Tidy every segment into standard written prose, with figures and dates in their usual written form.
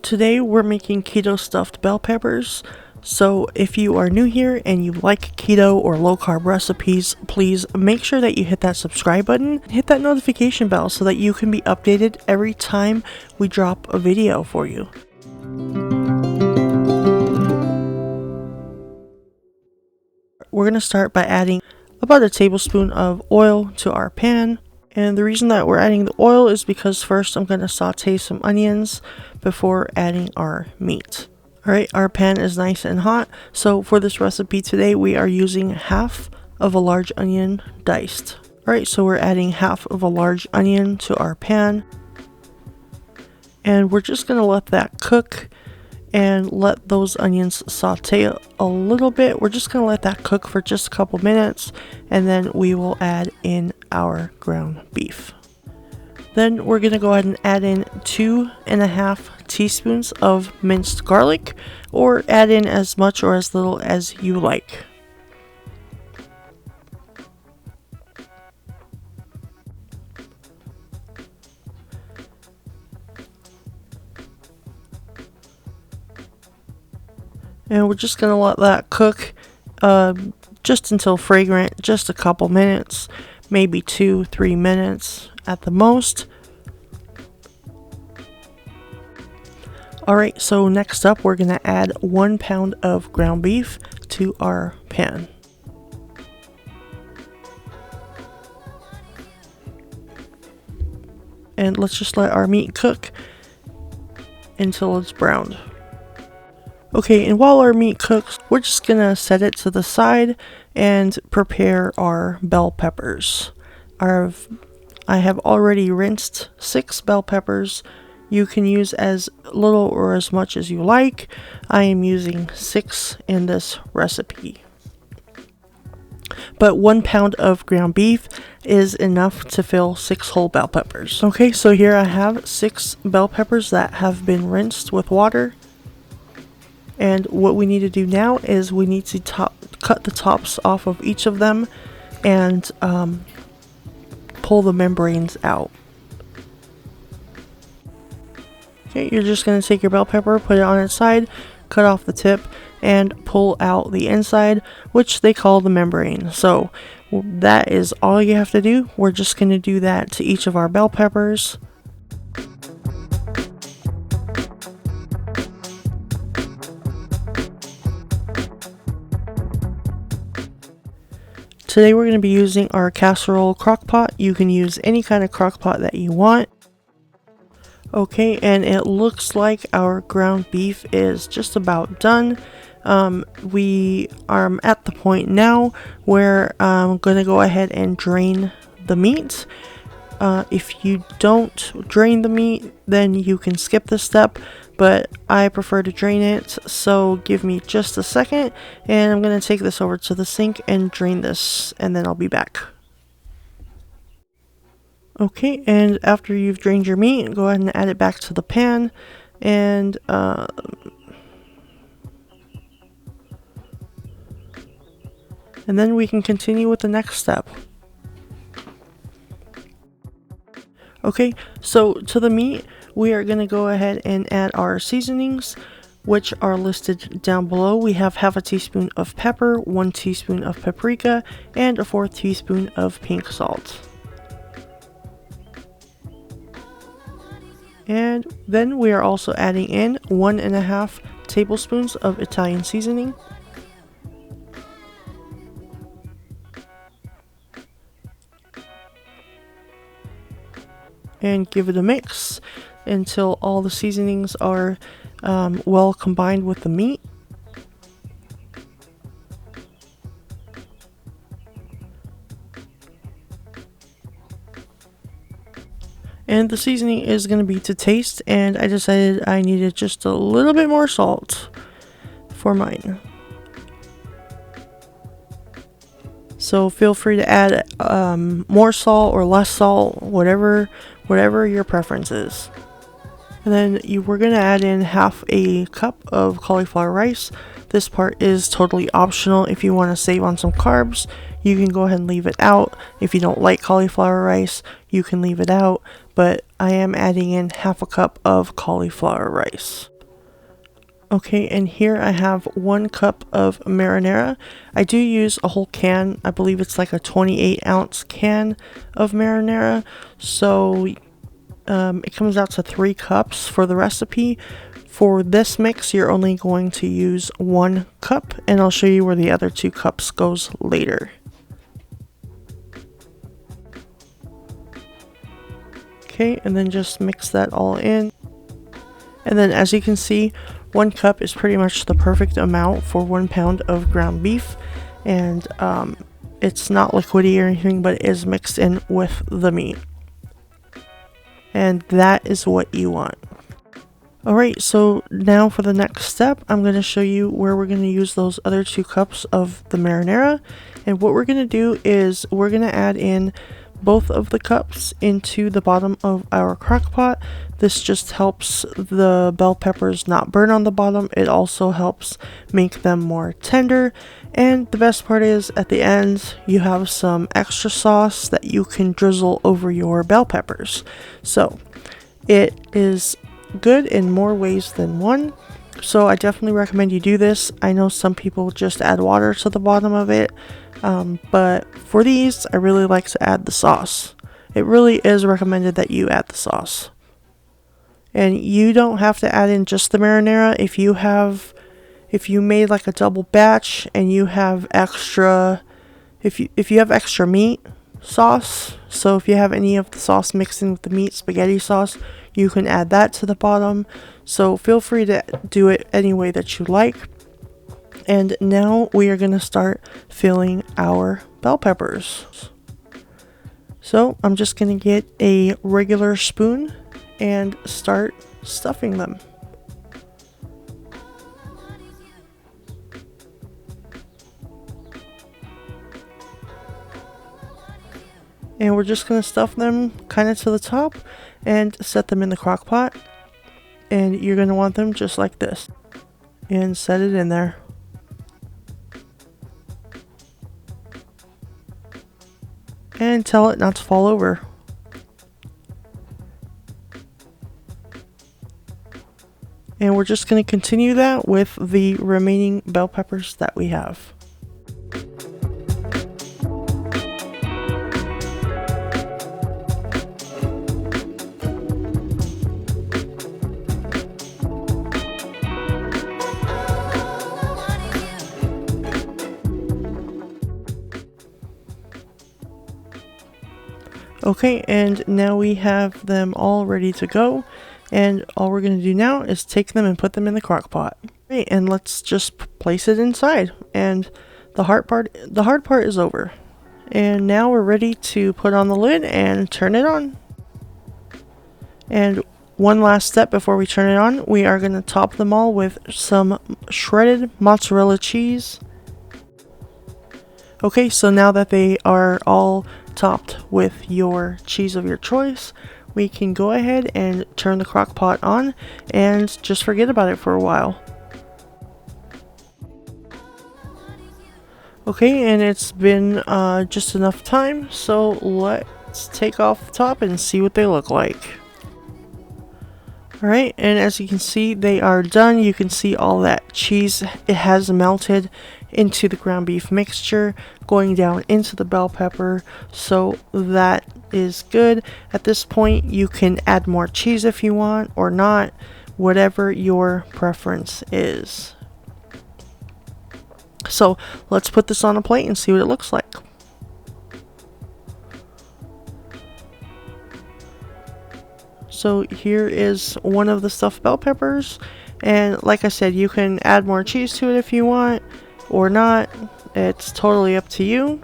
Today we're making keto stuffed bell peppers. So if you are new here and you like keto or low carb recipes, please make sure that you hit that subscribe button and hit that notification bell so that you can be updated every time we drop a video for you. We're going to start by adding about a tablespoon of oil to our pan. And the reason that we're adding the oil is because first I'm going to saute some onions before adding our meat. Alright, our pan is nice and hot, so for this recipe today we are using half of a large onion diced. Alright, so we're adding half of a large onion to our pan. And we're just going to let that cook and let those onions saute a little bit. We're just going to let that cook for just a couple minutes, and then we will add in our ground beef. Then we're going to go ahead and add in 2.5 teaspoons of minced garlic, or add in as much or as little as you like. And we're just going to let that cook just until fragrant, just a couple minutes, maybe 2-3 minutes at the most. Alright, so next up we're going to add 1 pound of ground beef to our pan. And let's just let our meat cook until it's browned. Okay, and while our meat cooks, we're just gonna set it to the side and prepare our bell peppers. I have already rinsed 6 bell peppers. You can use as little or as much as you like. I am using 6 in this recipe. But 1 pound of ground beef is enough to fill 6 whole bell peppers. Okay, so here I have 6 bell peppers that have been rinsed with water. And what we need to do now is we need to cut the tops off of each of them and pull the membranes out. Okay, you're just going to take your bell pepper, put it on its side, cut off the tip, and pull out the inside, which they call the membrane. So that is all you have to do. We're just going to do that to each of our bell peppers. Today we're going to be using our casserole crock pot. You can use any kind of crock pot that you want. Okay, and it looks like our ground beef is just about done. We are at the point now where I'm going to go ahead and drain the meat. If you don't drain the meat, then you can skip this step, but I prefer to drain it, so give me just a second, and I'm going to take this over to the sink and drain this, and then I'll be back. Okay, and after you've drained your meat, go ahead and add it back to the pan, and then we can continue with the next step. Okay, so to the meat, we are going to go ahead and add our seasonings, which are listed down below. We have half a teaspoon of pepper, 1 teaspoon of paprika, and a 1/4 teaspoon of pink salt. And then we are also adding in 1.5 tablespoons of Italian seasoning. And give it a mix until all the seasonings are well combined with the meat. And the seasoning is going to be to taste, and I decided I needed just a little bit more salt for mine. So feel free to add more salt or less salt, whatever your preference is. And then we're going to add in half a cup of cauliflower rice. This part is totally optional. If you want to save on some carbs, you can go ahead and leave it out. If you don't like cauliflower rice, you can leave it out. But I am adding in half a cup of cauliflower rice. Okay, and here I have 1 cup of marinara. I do use a whole can. I believe it's like a 28-ounce can of marinara. So it comes out to 3 cups for the recipe. For this mix, you're only going to use 1 cup, and I'll show you where the other 2 cups goes later. Okay, and then just mix that all in. And then as you can see, 1 cup is pretty much the perfect amount for 1 pound of ground beef. And it's not liquidy or anything, but it is mixed in with the meat. And that is what you want. Alright, so now for the next step, I'm going to show you where we're going to use those other 2 cups of the marinara. And what we're going to do is we're going to add in both of the cups into the bottom of our crock pot. This just helps the bell peppers not burn on the bottom. It also helps make them more tender. And the best part is at the end, you have some extra sauce that you can drizzle over your bell peppers. So it is good in more ways than one. So I definitely recommend you do this. I know some people just add water to the bottom of it. But for these, I really like to add the sauce. It really is recommended that you add the sauce. And you don't have to add in just the marinara. If you made like a double batch and you have extra, if you have extra meat sauce, so if you have any of the sauce mixed in with the meat spaghetti sauce, you can add that to the bottom. So feel free to do it any way that you like. And now we are going to start filling our bell peppers. So I'm just going to get a regular spoon and start stuffing them. And we're just going to stuff them kind of to the top and set them in the crock pot. And you're going to want them just like this. And set it in there. And tell it not to fall over. And we're just going to continue that with the remaining bell peppers that we have. Okay, and now we have them all ready to go. And all we're going to do now is take them and put them in the crock pot. Okay, and let's just place it inside. And the hard part is over. And now we're ready to put on the lid and turn it on. And one last step before we turn it on, we are going to top them all with some shredded mozzarella cheese. Okay, so now that they are all topped with your cheese of your choice, we can go ahead and turn the crock pot on and just forget about it for a while. Okay, and it's been just enough time, so let's take off the top and see what they look like. Alright, and as you can see, they are done. You can see all that cheese, it has melted into the ground beef mixture, going down into the bell pepper, so that is good. At this point, you can add more cheese if you want, or not, whatever your preference is. So let's put this on a plate and see what it looks like. So here is one of the stuffed bell peppers, and like I said, you can add more cheese to it if you want or not. It's totally up to you.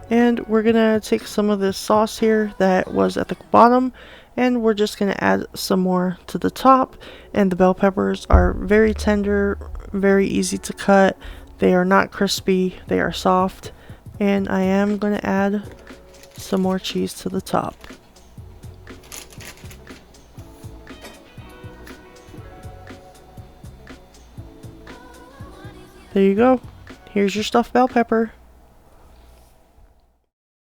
And we're gonna take some of this sauce here that was at the bottom, and we're just gonna add some more to the top. And the bell peppers are very tender, very easy to cut. They are not crispy, they are soft. And I am going to add some more cheese to the top. There you go. Here's your stuffed bell pepper.